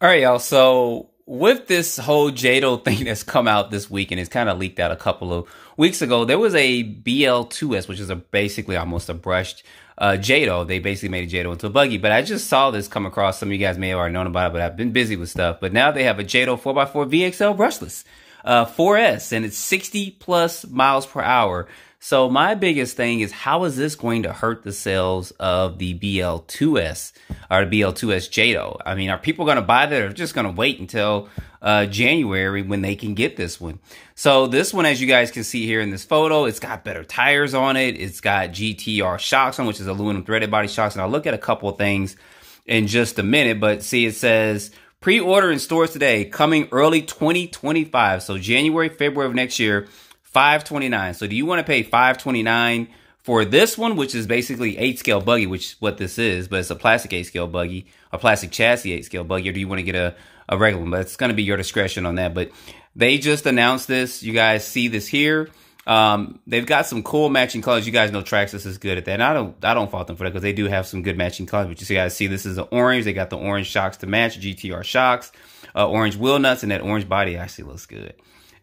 All right, y'all. So with this whole Jato thing that's come out this week, and it's kind of leaked out a couple of weeks ago, there was a BL2S, which is basically almost a brushed Jato. They basically made a Jato into a buggy. But I just saw this come across. Some of you guys may have already known about it, but I've been busy with stuff. But now they have a Jato 4x4 VXL brushless 4S, and it's 60 plus miles per hour. So my biggest thing is, how is this going to hurt the sales of the BL2S or the BL2S Jato? I mean, are people going to buy that, or just going to wait until January when they can get this one? So this one, as you guys can see here in this photo, it's got better tires on it. It's got GTR shocks on, which is aluminum threaded body shocks. And I'll look at a couple of things in just a minute, but see, it says pre-order in stores today, coming early 2025. So January, February of next year. $529. So do you want to pay $529 for this one, which is basically 8-scale buggy, which is what this is, but it's a plastic 8-scale buggy, a plastic chassis 8-scale buggy, or do you want to get a regular one? But it's going to be your discretion on that. But they just announced this. You guys see this here. They've got some cool matching colors. You guys know Traxxas is good at that. And I don't fault them for that, because they do have some good matching colors. But you guys see, this is an orange. They got the orange shocks to match, GTR shocks, orange wheel nuts, and that orange body actually looks good.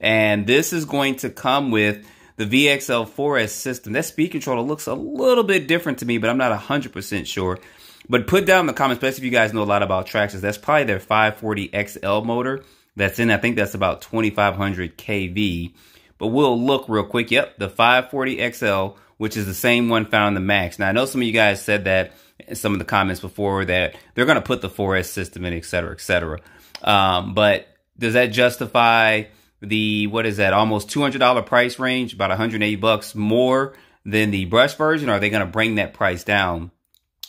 And this is going to come with the VXL 4S system. That speed controller looks a little bit different to me, but I'm not 100% sure. But put down in the comments, especially if you guys know a lot about Traxxas, that's probably their 540XL motor that's in. I think that's about 2500 kV. But we'll look real quick. Yep, the 540XL, which is the same one found in the Max. Now, I know some of you guys said that in some of the comments before, that they're going to put the 4S system in, et cetera, et cetera. But does that justify the, what is that, almost $200 price range, about 180 bucks more than the brush version? Or are they going to bring that price down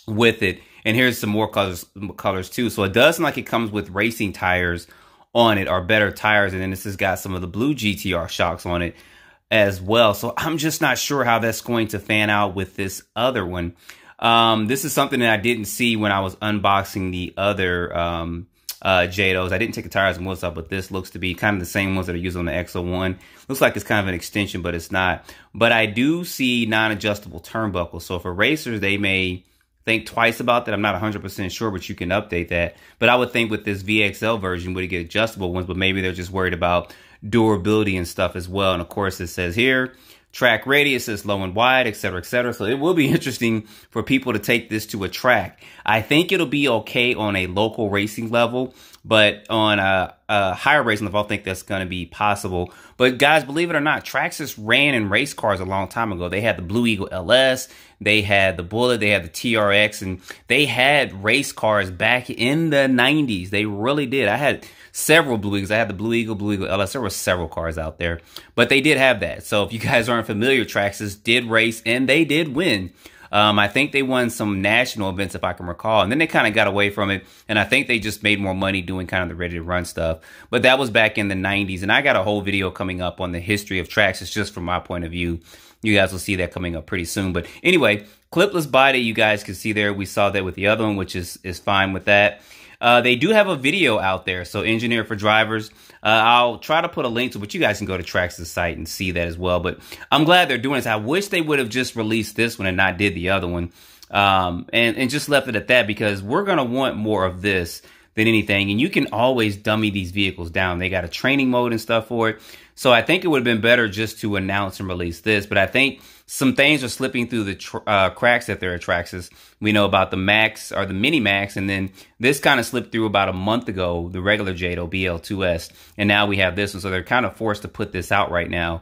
with it? And here's some more colors too. So it does seem like it comes with racing tires on it, or better tires. And then this has got some of the blue GTR shocks on it as well. So I'm just not sure how that's going to fan out with this other one. This is something that I didn't see when I was unboxing the other Jatos. I didn't take the tires and wheels out, but this looks to be kind of the same ones that are used on the XO1. Looks like it's kind of an extension, but it's not. But I do see non-adjustable turnbuckles. So for racers, they may think twice about that. I'm not 100% sure, but you can update that. But I would think with this VXL version, would get adjustable ones, but maybe they're just worried about durability and stuff as well. And of course, it says here, track radius is low and wide, et cetera, et cetera. So it will be interesting for people to take this to a track. I think it'll be okay on a local racing level, but on a higher racing level, I think that's going to be possible. But guys, believe it or not, Traxxas ran in race cars a long time ago. They had the Blue Eagle LS, they had the Bullet, they had the TRX, and they had race cars back in the 90s. They really did. I had several Blue Eagles. I had the Blue Eagle LS. There were several cars out there, but they did have that. So if you guys aren't familiar, Traxxas did race, and they did win. I think they won some national events, if I can recall, and then they kind of got away from it, and I think they just made more money doing kind of the ready to run stuff. But that was back in the 90s, and I got a whole video coming up on the history of Traxxas just from my point of view. You guys will see that coming up pretty soon. But anyway, clipless body, you guys can see there. We saw that with the other one, which is fine with that. They do have a video out there, so engineered for drivers. I'll try to put a link to it, but you guys can go to Traxxas' site and see that as well. But I'm glad they're doing this. I wish they would have just released this one and not did the other one, and just left it at that, because we're going to want more of this than anything. And you can always dummy these vehicles down. They got a training mode and stuff for it. So I think it would have been better just to announce and release this. But I think some things are slipping through the cracks that they're at Traxxas. We know about the Max, or the Mini Max, and then this kind of slipped through about a month ago, the regular Jato BL2S, and now we have this one. So they're kind of forced to put this out right now,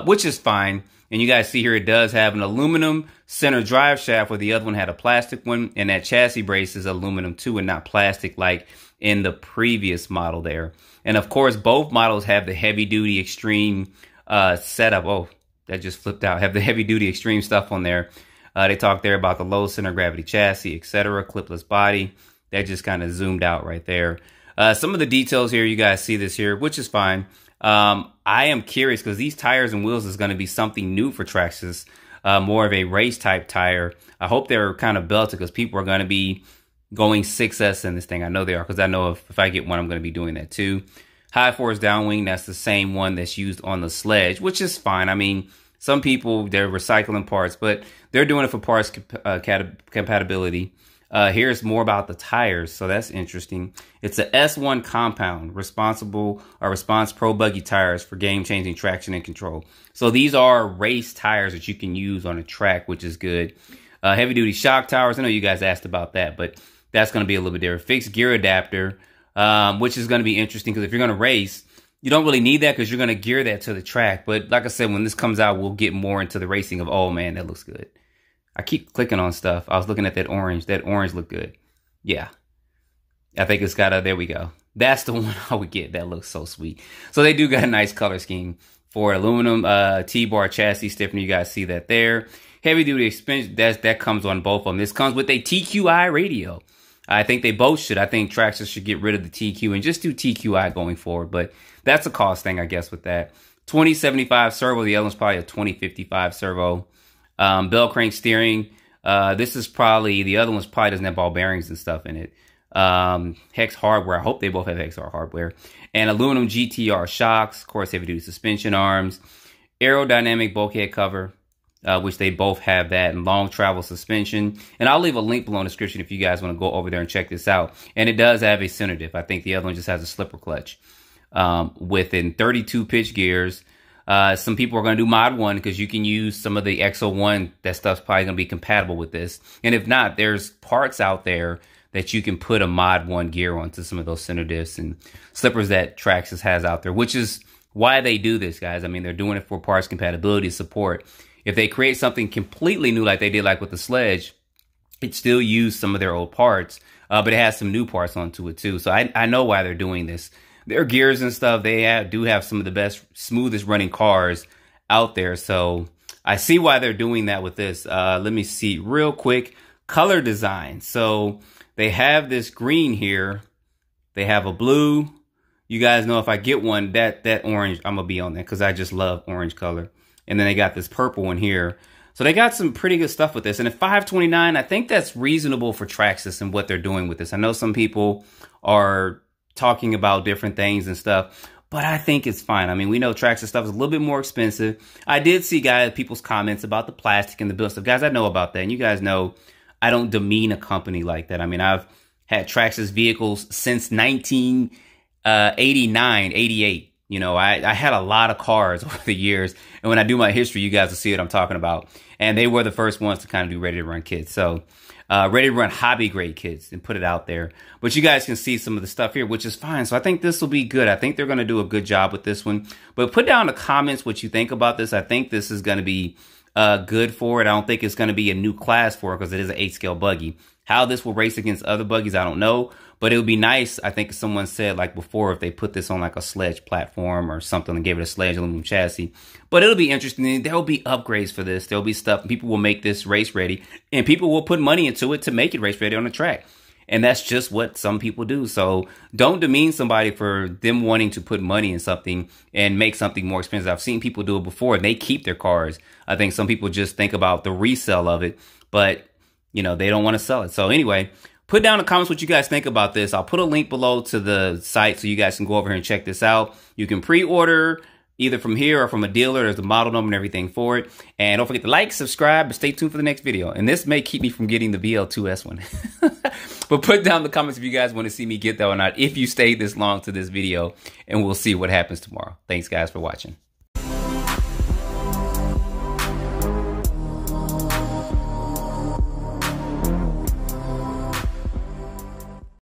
which is fine. And you guys see here, it does have an aluminum center drive shaft, where the other one had a plastic one, and that chassis brace is aluminum too, and not plastic like in the previous model there. And of course, both models have the heavy duty extreme setup. Oh, that just flipped out. Have the heavy duty extreme stuff on there. They talked there about the low center gravity chassis, etc. Clipless body. That just kind of zoomed out right there. Some of the details here, you guys see this here, which is fine. I am curious, because these tires and wheels is going to be something new for Traxxas. More of a race type tire. I hope they're kind of belted, because people are going to be going 6S in this thing. I know they are, because I know if I get one, I'm going to be doing that too. High force downwing, that's the same one that's used on the Sledge, which is fine. I mean, some people, they're recycling parts, but they're doing it for parts compatibility. Here's more about the tires, so that's interesting. It's a S1 compound, response pro buggy tires for game-changing traction and control. So these are race tires that you can use on a track, which is good. Heavy-duty shock towers. I know you guys asked about that, but that's going to be a little bit different. Fixed gear adapter, which is going to be interesting because if you're going to race, you don't really need that because you're going to gear that to the track. But like I said, when this comes out, we'll get more into the racing of, oh man, that looks good. I keep clicking on stuff. I was looking at that orange. That orange looked good. Yeah. I think it's got a, there we go. That's the one I would get. That looks so sweet. So they do got a nice color scheme for aluminum T-bar chassis stiffener. You guys see that there. Heavy duty suspension, that comes on both of them. This comes with a TQI radio. I think they both should. I think Traxxas should get rid of the TQ and just do TQI going forward. But that's a cost thing, I guess, with that. 2075 servo. The other one's probably a 2055 servo. Bell crank steering. This is probably, the other one's probably doesn't have ball bearings and stuff in it. Hex hardware. I hope they both have Hex hardware. And aluminum GTR shocks. Of course, heavy duty suspension arms. Aerodynamic bulkhead cover, which they both have that. And long travel suspension. And I'll leave a link below in the description if you guys want to go over there and check this out. And it does have a center diff. I think the other one just has a slipper clutch. Within 32 pitch gears. Some people are going to do Mod 1 because you can use some of the XO1. That stuff's probably going to be compatible with this. And if not, there's parts out there that you can put a Mod 1 gear onto some of those center diffs and slippers that Traxxas has out there, which is why they do this, guys. I mean, they're doing it for parts compatibility support. If they create something completely new like they did like with the Sledge, it still used some of their old parts, but it has some new parts onto it too. So I know why they're doing this. Their gears and stuff, they do have some of the best, smoothest running cars out there. So I see why they're doing that with this. Let me see real quick. Color design. So they have this green here. They have a blue. You guys know if I get one, that orange, I'm going to be on that because I just love orange color. And then they got this purple one here. So they got some pretty good stuff with this. And at $529, I think that's reasonable for Traxxas and what they're doing with this. I know some people are talking about different things and stuff, but I think it's fine. I mean, we know Traxxas stuff is a little bit more expensive. I did see people's comments about the plastic and the build stuff. Guys, I know about that. And you guys know I don't demean a company like that. I mean, I've had Traxxas vehicles since 1989, 88. You know, I had a lot of cars over the years. And when I do my history, you guys will see what I'm talking about. And they were the first ones to kind of do ready to run kits. So ready to run hobby grade kits and put it out there. But you guys can see some of the stuff here, which is fine. So I think this will be good. I think they're going to do a good job with this one. But put down in the comments what you think about this. I think this is going to be good for it. I don't think it's going to be a new class for it because it is an 8-scale buggy. How this will race against other buggies, I don't know. But it would be nice, I think someone said like before, if they put this on like a Sledge platform or something and gave it a Sledge aluminum chassis. But it'll be interesting. There will be upgrades for this. There'll be stuff. People will make this race ready. And people will put money into it to make it race ready on the track. And that's just what some people do. So don't demean somebody for them wanting to put money in something and make something more expensive. I've seen people do it before and they keep their cars. I think some people just think about the resale of it. But, you know, they don't want to sell it. So anyway, put down in the comments what you guys think about this. I'll put a link below to the site so you guys can go over here and check this out. You can pre-order either from here or from a dealer. There's the model number and everything for it. And don't forget to like, subscribe, and stay tuned for the next video. And this may keep me from getting the BL2S one. But put down in the comments if you guys want to see me get that or not, if you stayed this long to this video. And we'll see what happens tomorrow. Thanks, guys, for watching.